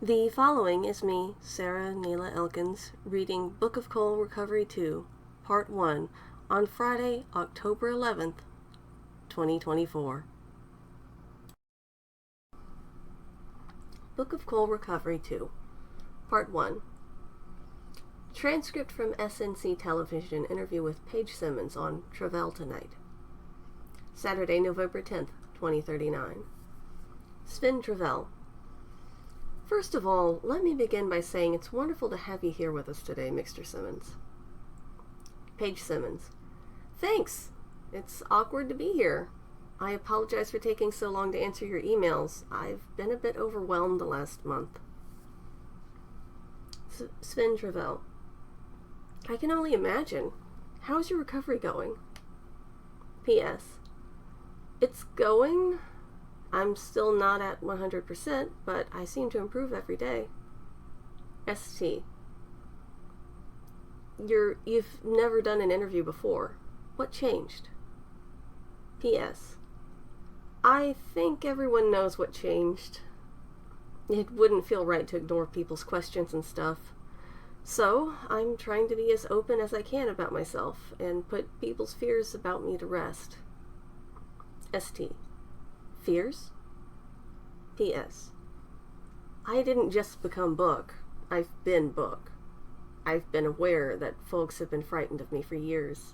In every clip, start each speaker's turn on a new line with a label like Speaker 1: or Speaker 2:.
Speaker 1: The following is me, Sarah Neila Elkins, reading Book of CoL Recovery 2, Part 1, on Friday, October 11th, 2024. Book of CoL Recovery 2, Part 1. Transcript from SNC Television interview with Paige Simmons on Travel Tonight. Saturday, November 10th, 2039. Sven Travel. First of all, let me begin by saying it's wonderful to have you here with us today, Mr. Simmons. Paige Simmons. Thanks. It's awkward to be here. I apologize for taking so long to answer your emails. I've been a bit overwhelmed the last month. Sven Travel. I can only imagine. How's your recovery going? P.S. It's going. I'm still not at 100%, but I seem to improve every day. S.T. You've never done an interview before. What changed? P.S. I think everyone knows what changed. It wouldn't feel right to ignore people's questions and stuff. So, I'm trying to be as open as I can about myself and put people's fears about me to rest. S.T. Fears? P.S. I didn't just become Book. I've been Book. I've been aware that folks have been frightened of me for years.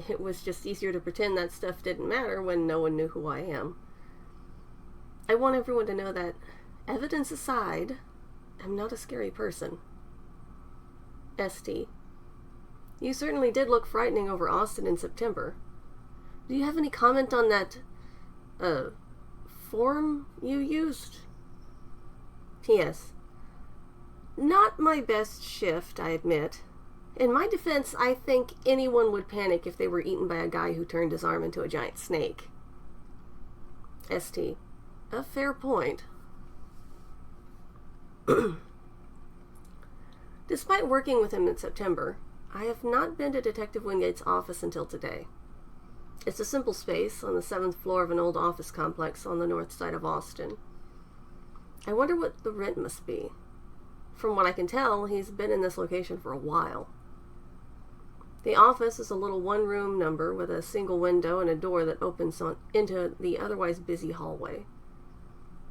Speaker 1: It was just easier to pretend that stuff didn't matter when no one knew who I am. I want everyone to know that, evidence aside, I'm not a scary person. S.T. You certainly did look frightening over Austin in September. Do you have any comment on that, form you used? P.S. Not my best shift, I admit. In my defense, I think anyone would panic if they were eaten by a guy who turned his arm into a giant snake. S.T. A fair point. Despite working with him in September, I have not been to Detective Wingate's office until today. It's a simple space on the 7th floor of an old office complex on the north side of Austin. I wonder what the rent must be. From what I can tell, he's been in this location for a while. The office is a little one-room number with a single window and a door that opens into the otherwise busy hallway.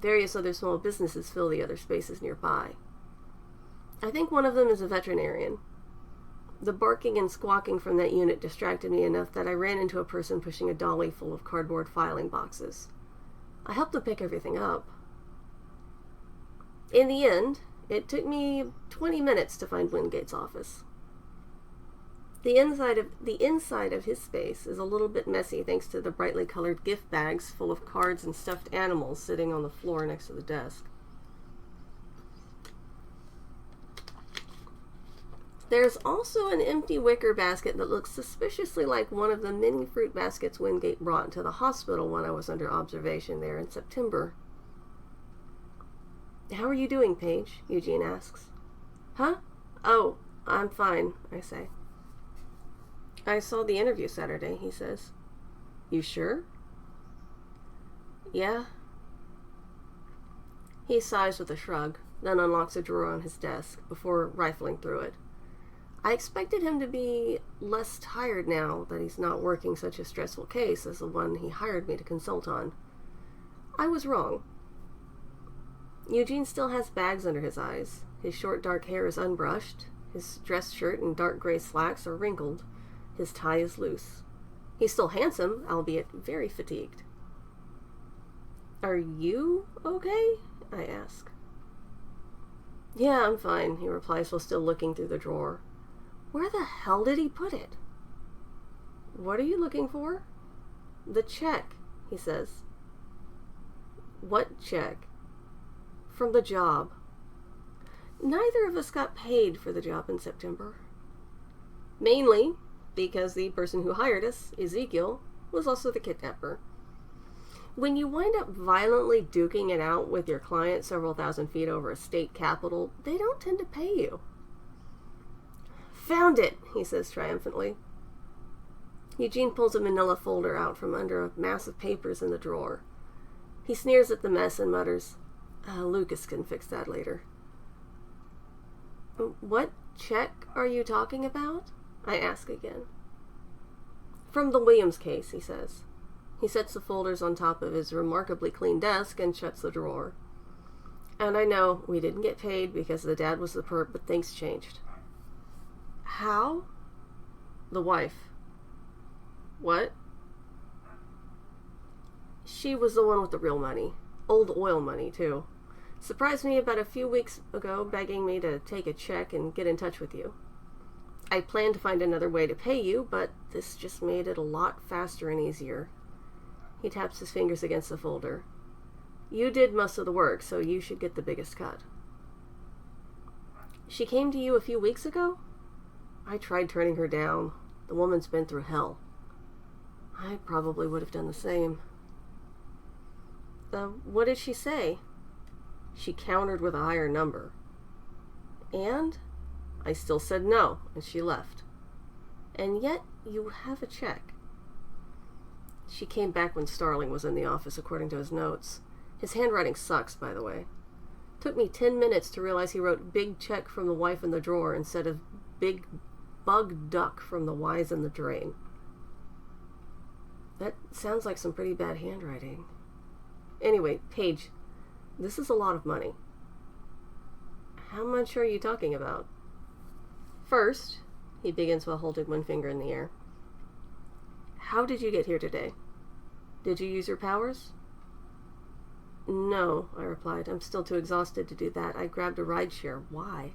Speaker 1: Various other small businesses fill the other spaces nearby. I think one of them is a veterinarian. The barking and squawking from that unit distracted me enough that I ran into a person pushing a dolly full of cardboard filing boxes. I helped them pick everything up. In the end, it took me 20 minutes to find Wingate's office. The inside of his space is a little bit messy thanks to the brightly colored gift bags full of cards and stuffed animals sitting on the floor next to the desk. There's also an empty wicker basket that looks suspiciously like one of the many fruit baskets Wingate brought to the hospital when I was under observation there in September. How are you doing, Paige? Eugene asks. Huh? Oh, I'm fine, I say. I saw the interview Saturday, he says. You sure? Yeah. He sighs with a shrug, then unlocks a drawer on his desk before rifling through it. I expected him to be less tired now that he's not working such a stressful case as the one he hired me to consult on. I was wrong. Eugene still has bags under his eyes. His short dark hair is unbrushed. His dress shirt and dark gray slacks are wrinkled. His tie is loose. He's still handsome, albeit very fatigued. Are you okay? I ask. Yeah, I'm fine, he replies while still looking through the drawer. Where the hell did he put it? What are you looking for? The check, he says. What check? From the job. Neither of us got paid for the job in September. Mainly because the person who hired us, Ezekiel, was also the kidnapper. When you wind up violently duking it out with your client several thousand feet over a state capitol, they don't tend to pay you. Found it, he says triumphantly. Eugene pulls a manila folder out from under a mass of papers in the drawer. He sneers at the mess and mutters, Lucas can fix that later. What check are you talking about? I ask again. From the Williams case, he says. He sets the folders on top of his remarkably clean desk and shuts the drawer. And I know we didn't get paid because the dad was the perp, but things changed. How? The wife. What? She was the one with the real money. Old oil money, too. Surprised me about a few weeks ago, begging me to take a check and get in touch with you. I planned to find another way to pay you, but this just made it a lot faster and easier. He taps his fingers against the folder. You did most of the work, so you should get the biggest cut. She came to you a few weeks ago? I tried turning her down. The woman's been through hell. I probably would have done the same. What did she say? She countered with a higher number. And? I still said no, and she left. And yet, you have a check. She came back when Starling was in the office, according to his notes. His handwriting sucks, by the way. Took me 10 minutes to realize he wrote big check from the wife in the drawer instead of big bug duck from the wise in the drain. That sounds like some pretty bad handwriting. Anyway, Paige, this is a lot of money. How much are you talking about? First, he begins while holding one finger in the air. How did you get here today? Did you use your powers? No, I replied. I'm still too exhausted to do that. I grabbed a rideshare. Why?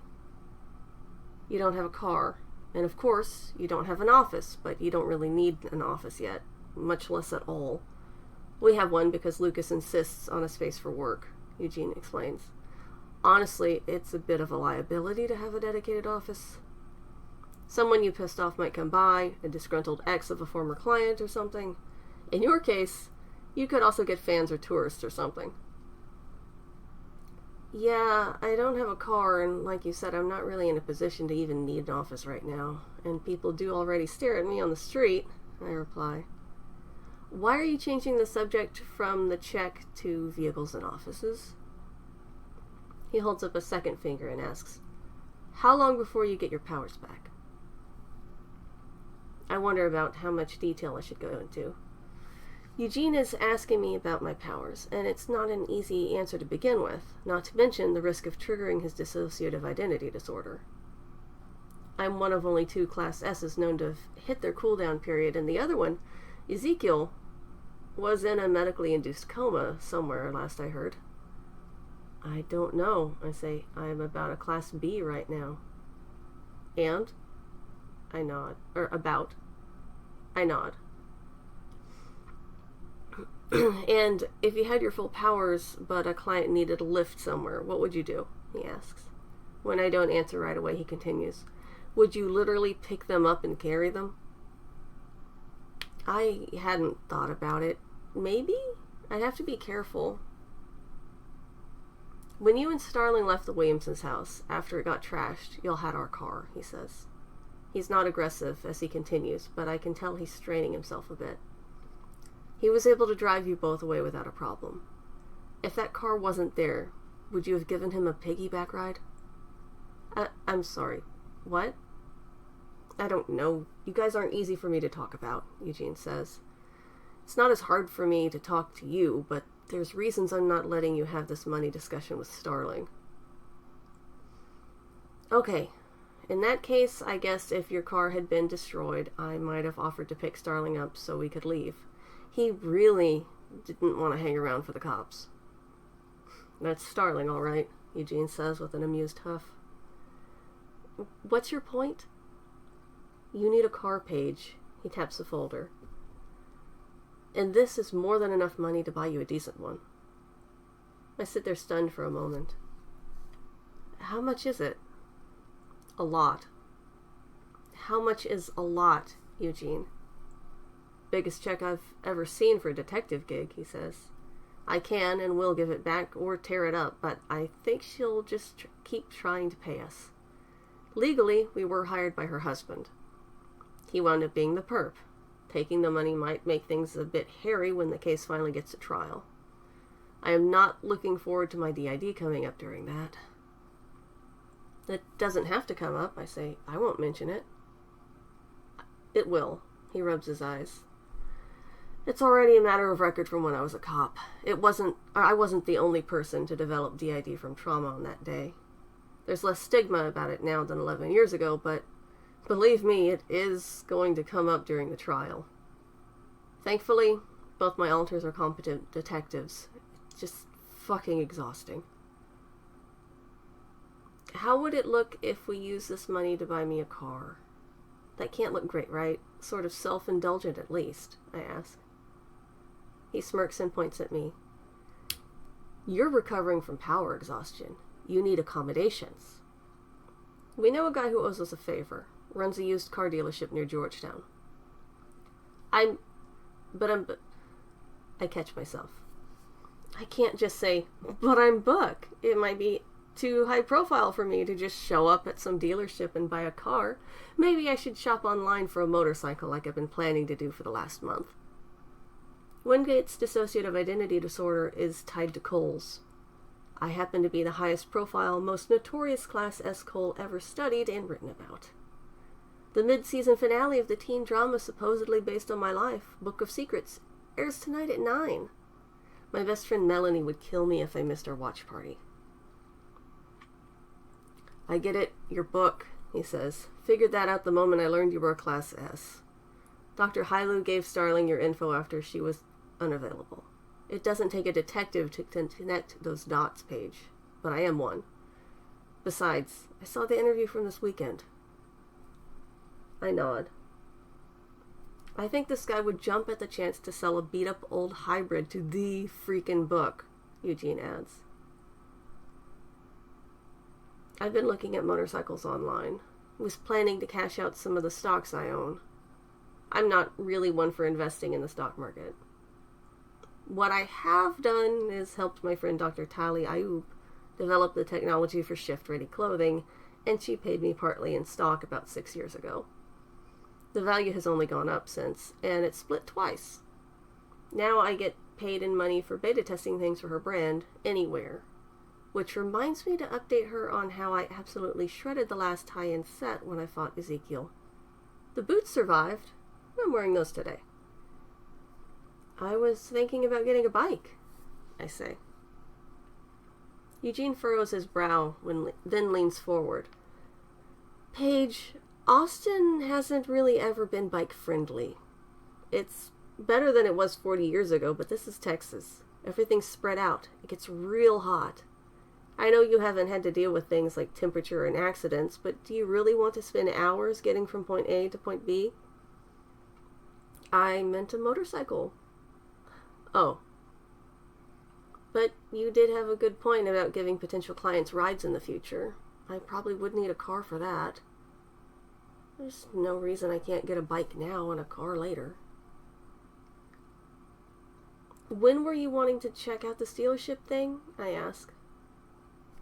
Speaker 1: You don't have a car. And of course, you don't have an office, but you don't really need an office yet, much less at all. We have one because Lucas insists on a space for work, Eugene explains. Honestly, it's a bit of a liability to have a dedicated office. Someone you pissed off might come by, a disgruntled ex of a former client or something. In your case, you could also get fans or tourists or something. Yeah, I don't have a car, and like you said, I'm not really in a position to even need an office right now. And people do already stare at me on the street, I reply. Why are you changing the subject from the check to vehicles and offices? He holds up a second finger and asks, how long before you get your powers back? I wonder about how much detail I should go into. Eugene is asking me about my powers, and it's not an easy answer to begin with, not to mention the risk of triggering his dissociative identity disorder. I'm one of only 2 Class S's known to have hit their cooldown period, and the other one, Ezekiel, was in a medically induced coma somewhere, last I heard. I don't know, I say. I'm about a Class B right now. And? I nod. I nod. And if you had your full powers, but a client needed a lift somewhere, what would you do? He asks. When I don't answer right away, he continues. Would you literally pick them up and carry them? I hadn't thought about it. Maybe? I'd have to be careful. When you and Starling left the Williamsons' house, after it got trashed, y'all had our car, he says. He's not aggressive as he continues, but I can tell he's straining himself a bit. He was able to drive you both away without a problem. If that car wasn't there, would you have given him a piggyback ride? I'm sorry. What? I don't know. You guys aren't easy for me to talk about, Eugene says. It's not as hard for me to talk to you, but there's reasons I'm not letting you have this money discussion with Starling. Okay. In that case, I guess if your car had been destroyed, I might have offered to pick Starling up so we could leave. He really didn't want to hang around for the cops. That's Starling, all right, Eugene says with an amused huff. What's your point? You need a car, Paige. He taps the folder. And this is more than enough money to buy you a decent one. I sit there stunned for a moment. How much is it? A lot. How much is a lot, Eugene? Biggest check I've ever seen for a detective gig, he says. I can and will give it back or tear it up, but I think she'll just keep trying to pay us. Legally, we were hired by her husband. He wound up being the perp. Taking the money might make things a bit hairy when the case finally gets to trial. I am not looking forward to my DID coming up during that. It doesn't have to come up, I say. I won't mention it. It will. He rubs his eyes. It's already a matter of record from when I was a cop. I wasn't the only person to develop DID from trauma on that day. There's less stigma about it now than 11 years ago, but believe me, it is going to come up during the trial. Thankfully, both my alters are competent detectives. It's just fucking exhausting. How would it look if we use this money to buy me a car? That can't look great, right? Sort of self-indulgent at least, I ask. He smirks and points at me. You're recovering from power exhaustion. You need accommodations. We know a guy who owes us a favor. Runs a used car dealership near Georgetown. I catch myself. I can't just say, but I'm Book. It might be too high profile for me to just show up at some dealership and buy a car. Maybe I should shop online for a motorcycle like I've been planning to do for the last month. Wingate's dissociative identity disorder is tied to CoL's. I happen to be the highest profile, most notorious Class S CoL ever studied and written about. The mid-season finale of the teen drama supposedly based on my life, Book of Secrets, airs tonight at 9. My best friend Melanie would kill me if I missed our watch party. I get it, your book, he says. Figured that out the moment I learned you were a Class S. Dr. Hailu gave Starling your info after she was unavailable. It doesn't take a detective to connect those dots, Paige, but I am one. Besides, I saw the interview from this weekend. I nod. I think this guy would jump at the chance to sell a beat-up old hybrid to the freaking Book, Eugene adds. I've been looking at motorcycles online. Was planning to cash out some of the stocks I own. I'm not really one for investing in the stock market. What I have done is helped my friend Dr. Tali Ayub develop the technology for shift-ready clothing, and she paid me partly in stock about 6 years ago. The value has only gone up since, and it's split twice. Now I get paid in money for beta testing things for her brand, Anywhere. Which reminds me to update her on how I absolutely shredded the last tie-in set when I fought Ezekiel. The boots survived. I'm wearing those today. I was thinking about getting a bike, I say. Eugene furrows his brow, then leans forward. Paige, Austin hasn't really ever been bike-friendly. It's better than it was 40 years ago, but this is Texas. Everything's spread out. It gets real hot. I know you haven't had to deal with things like temperature and accidents, but do you really want to spend hours getting from point A to point B? I meant a motorcycle. Oh. But you did have a good point about giving potential clients rides in the future. I probably would need a car for that. There's no reason I can't get a bike now and a car later. When were you wanting to check out the dealership thing? I ask.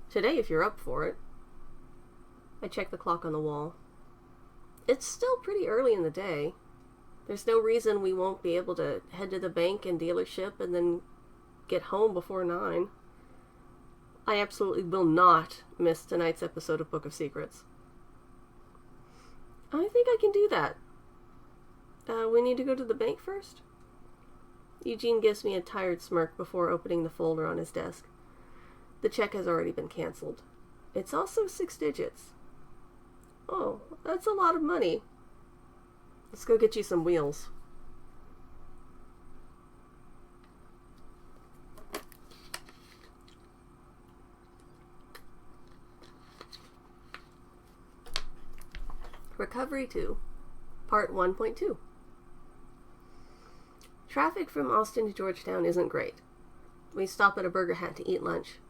Speaker 1: Today, if you're up for it. I check the clock on the wall. It's still pretty early in the day. There's no reason we won't be able to head to the bank and dealership and then get home before 9. I absolutely will not miss tonight's episode of Book of Secrets. I think I can do that. We need to go to the bank first? Eugene gives me a tired smirk before opening the folder on his desk. The check has already been canceled. It's also 6 digits. Oh, that's a lot of money. Let's go get you some wheels. Recovery 2, Part 1.2. Traffic from Austin to Georgetown isn't great. We stop at a Burger Hat to eat lunch.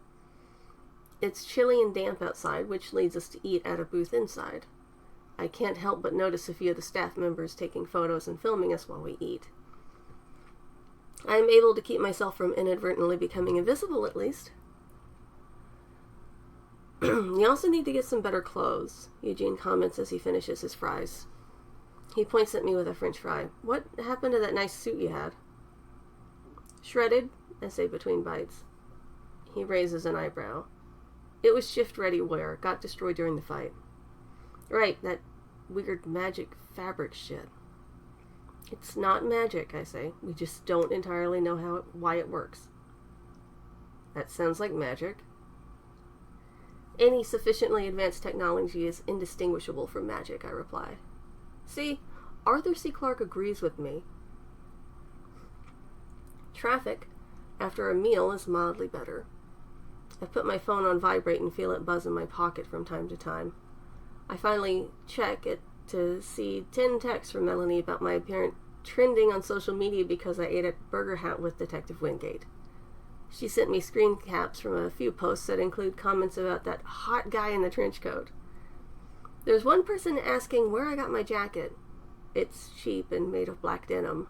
Speaker 1: It's chilly and damp outside, which leads us to eat at a booth inside. I can't help but notice a few of the staff members taking photos and filming us while we eat. I am able to keep myself from inadvertently becoming invisible, at least. You also need to get some better clothes, Eugene comments as he finishes his fries. He points at me with a french fry. What happened to that nice suit you had? Shredded, I say between bites. He raises an eyebrow. It was shift-ready wear. Got destroyed during the fight. Right, that weird magic fabric shit. It's not magic, I say. We just don't entirely know why it works. That sounds like magic. Any sufficiently advanced technology is indistinguishable from magic, I reply. See, Arthur C. Clarke agrees with me. Traffic, after a meal, is mildly better. I put my phone on vibrate and feel it buzz in my pocket from time to time. I finally check it to see 10 texts from Melanie about my apparent trending on social media because I ate at Burger Hat with Detective Wingate. She sent me screen caps from a few posts that include comments about that hot guy in the trench coat. There's one person asking where I got my jacket. It's cheap and made of black denim.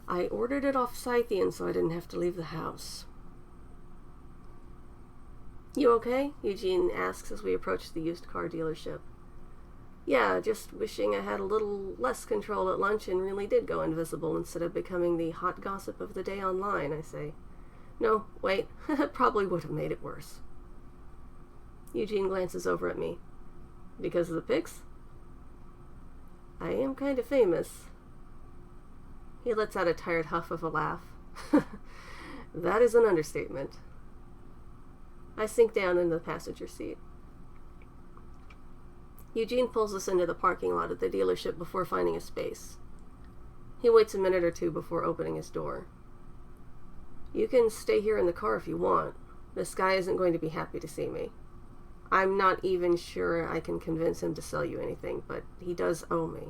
Speaker 1: I ordered it off Scythian so I didn't have to leave the house. You okay? Eugene asks as we approach the used car dealership. Yeah, just wishing I had a little less control at lunch and really did go invisible instead of becoming the hot gossip of the day online, I say. No, wait, probably would have made it worse. Eugene glances over at me. Because of the pics? I am kind of famous. He lets out a tired huff of a laugh. That is an understatement. I sink down in the passenger seat. Eugene pulls us into the parking lot at the dealership before finding a space. He waits a minute or two before opening his door. You can stay here in the car if you want. This guy isn't going to be happy to see me. I'm not even sure I can convince him to sell you anything, but he does owe me.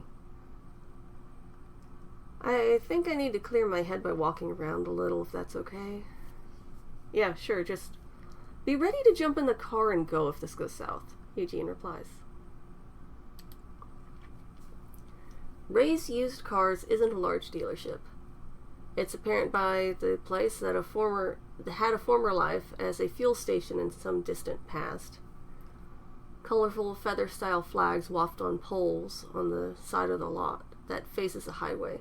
Speaker 1: I think I need to clear my head by walking around a little, if that's okay. Yeah, sure, just be ready to jump in the car and go if this goes south, Eugene replies. Ray's Used Cars isn't a large dealership. It's apparent by the place that had a former life as a fuel station in some distant past. Colorful feather-style flags waft on poles on the side of the lot that faces a highway.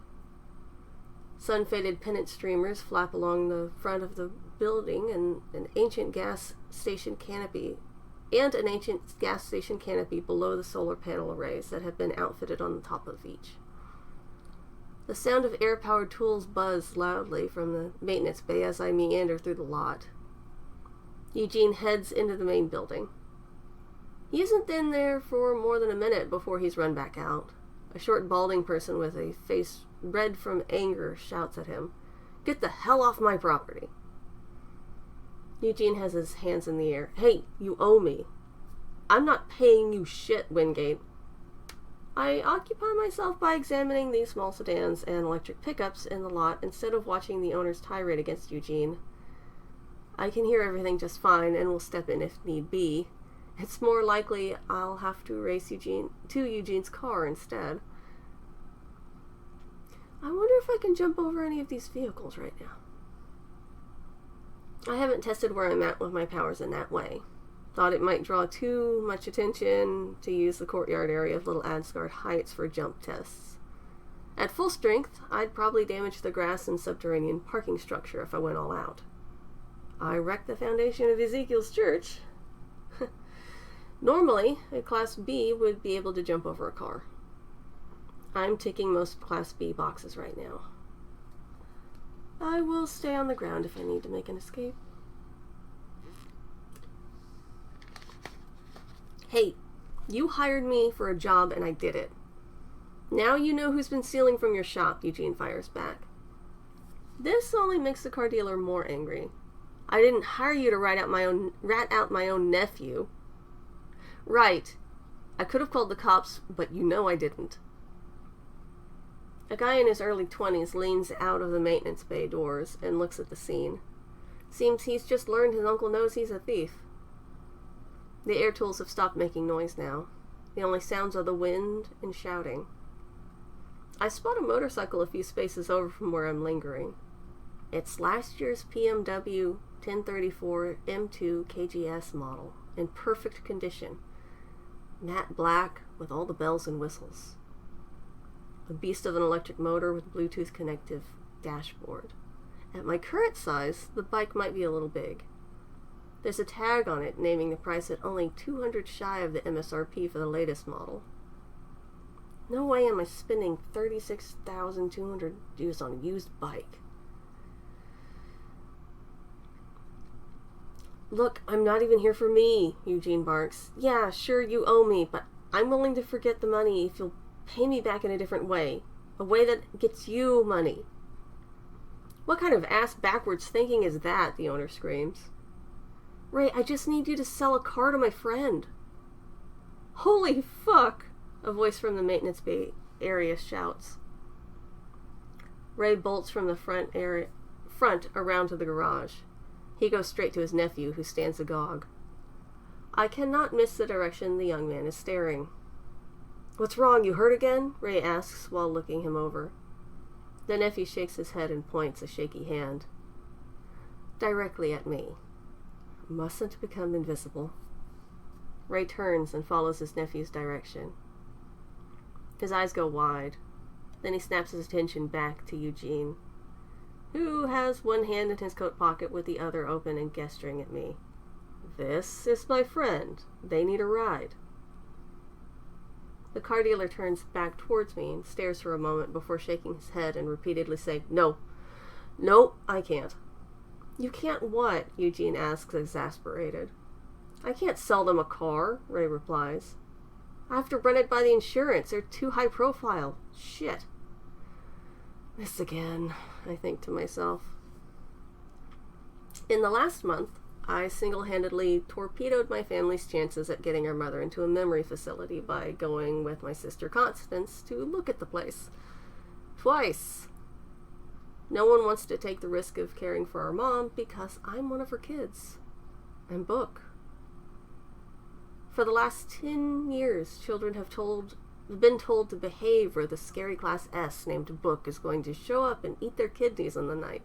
Speaker 1: Sun-faded pennant streamers flap along the front of the building, and an ancient gas station canopy below the solar panel arrays that have been outfitted on the top of each. The sound of air-powered tools buzz loudly from the maintenance bay as I meander through the lot. Eugene heads into the main building. He isn't in there for more than a minute before he's run back out. A short, balding person with a face red from anger shouts at him, "Get the hell off my property!" Eugene has his hands in the air. "Hey, you owe me." "I'm not paying you shit, Wingate." I occupy myself by examining these small sedans and electric pickups in the lot instead of watching the owner's tirade against Eugene. I can hear everything just fine and will step in if need be. It's more likely I'll have to race Eugene's car instead. I wonder if I can jump over any of these vehicles right now. I haven't tested where I'm at with my powers in that way. Thought it might draw too much attention to use the courtyard area of Little Asgard Heights for jump tests. At full strength, I'd probably damage the grass and subterranean parking structure if I went all out. I wrecked the foundation of Ezekiel's church. Normally, a Class B would be able to jump over a car. I'm ticking most Class B boxes right now. I will stay on the ground if I need to make an escape. Hey, you hired me for a job and I did it. Now you know who's been stealing from your shop, Eugene fires back. This only makes the car dealer more angry. I didn't hire you to rat out my own nephew. Right. I could have called the cops, but you know I didn't. A guy in his early 20s leans out of the maintenance bay doors and looks at the scene. Seems he's just learned his uncle knows he's a thief. The air tools have stopped making noise now. The only sounds are the wind and shouting. I spot a motorcycle a few spaces over from where I'm lingering. It's last year's PMW 1034 M2 KGS model, in perfect condition. Matte black with all the bells and whistles. A beast of an electric motor with Bluetooth connective dashboard. At my current size, the bike might be a little big. There's a tag on it naming the price at only $200 shy of the MSRP for the latest model. No way am I spending $36,200 on a used bike. Look, I'm not even here for me, Eugene barks. Yeah, sure, you owe me, but I'm willing to forget the money if you'll pay me back in a different way. A way that gets you money. What kind of ass-backwards thinking is that? The owner screams. Ray, I just need you to sell a car to my friend. Holy fuck! A voice from the maintenance bay area shouts. Ray bolts from the front around to the garage. He goes straight to his nephew, who stands agog. I cannot miss the direction the young man is staring. What's wrong, you hurt again? Ray asks while looking him over. The nephew shakes his head and points a shaky hand. Directly at me. Mustn't become invisible. Ray turns and follows his nephew's direction. His eyes go wide. Then he snaps his attention back to Eugene, who has one hand in his coat pocket with the other open and gesturing at me. This is my friend. They need a ride. The car dealer turns back towards me and stares for a moment before shaking his head and repeatedly saying, No, I can't. You can't what? Eugene asks, exasperated. I can't sell them a car, Ray replies. I have to run it by the insurance. They're too high profile. Shit. This again, I think to myself. In the last month, I single-handedly torpedoed my family's chances at getting our mother into a memory facility by going with my sister Constance to look at the place. Twice. No one wants to take the risk of caring for our mom because I'm one of her kids. And Book. For the last 10 years, children have been told to behave, or the scary class S named Book is going to show up and eat their kidneys in the night.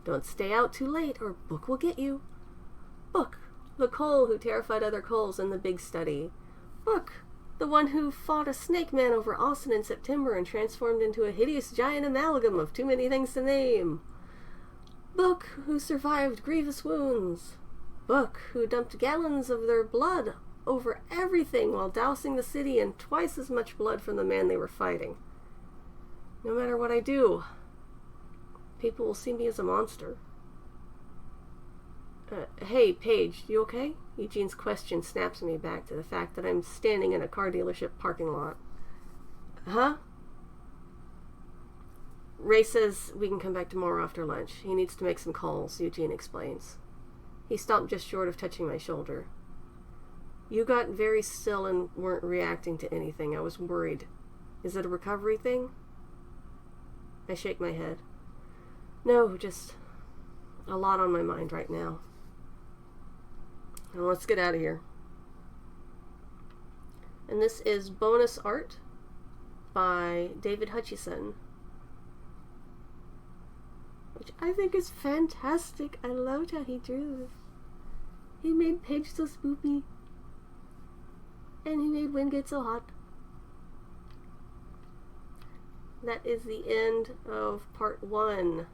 Speaker 1: Don't stay out too late or Book will get you. Book, the CoL who terrified other CoLs in the big study. Book, the one who fought a snake man over Austin in September and transformed into a hideous giant amalgam of too many things to name. Book, who survived grievous wounds. Book, who dumped gallons of their blood over everything while dousing the city in twice as much blood from the man they were fighting. No matter what I do, people will see me as a monster. Hey, Paige, you okay? Eugene's question snaps me back to the fact that I'm standing in a car dealership parking lot. Huh? Ray says we can come back tomorrow after lunch. He needs to make some calls, Eugene explains. He stopped just short of touching my shoulder. You got very still and weren't reacting to anything. I was worried. Is it a recovery thing? I shake my head. No, just a lot on my mind right now. Now let's get out of here. And this is bonus art by David Hutchison, which I think is fantastic. I loved how he drew this. He made Paige so spoopy. And he made Wind Get So Hot. That is the end of part 1.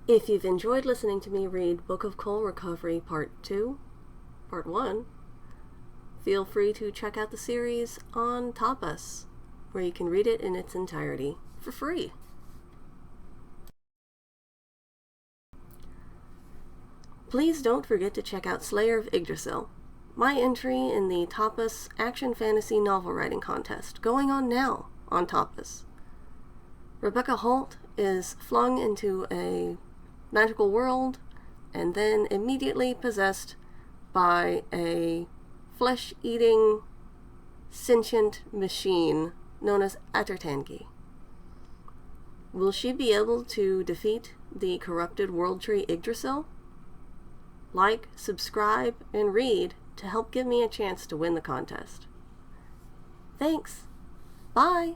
Speaker 1: If you've enjoyed listening to me read Book of CoL Recovery Part 2, Part 1, feel free to check out the series on Tapas, where you can read it in its entirety for free. Please don't forget to check out Slayer of Yggdrasil, my entry in the Tapas Action Fantasy Novel Writing Contest, going on now on Tapas. Rebecca Holt is flung into a magical world and then immediately possessed by a flesh-eating sentient machine known as Attertangi. Will she be able to defeat the corrupted world tree Yggdrasil? Like, subscribe, and read to help give me a chance to win the contest. Thanks. Bye.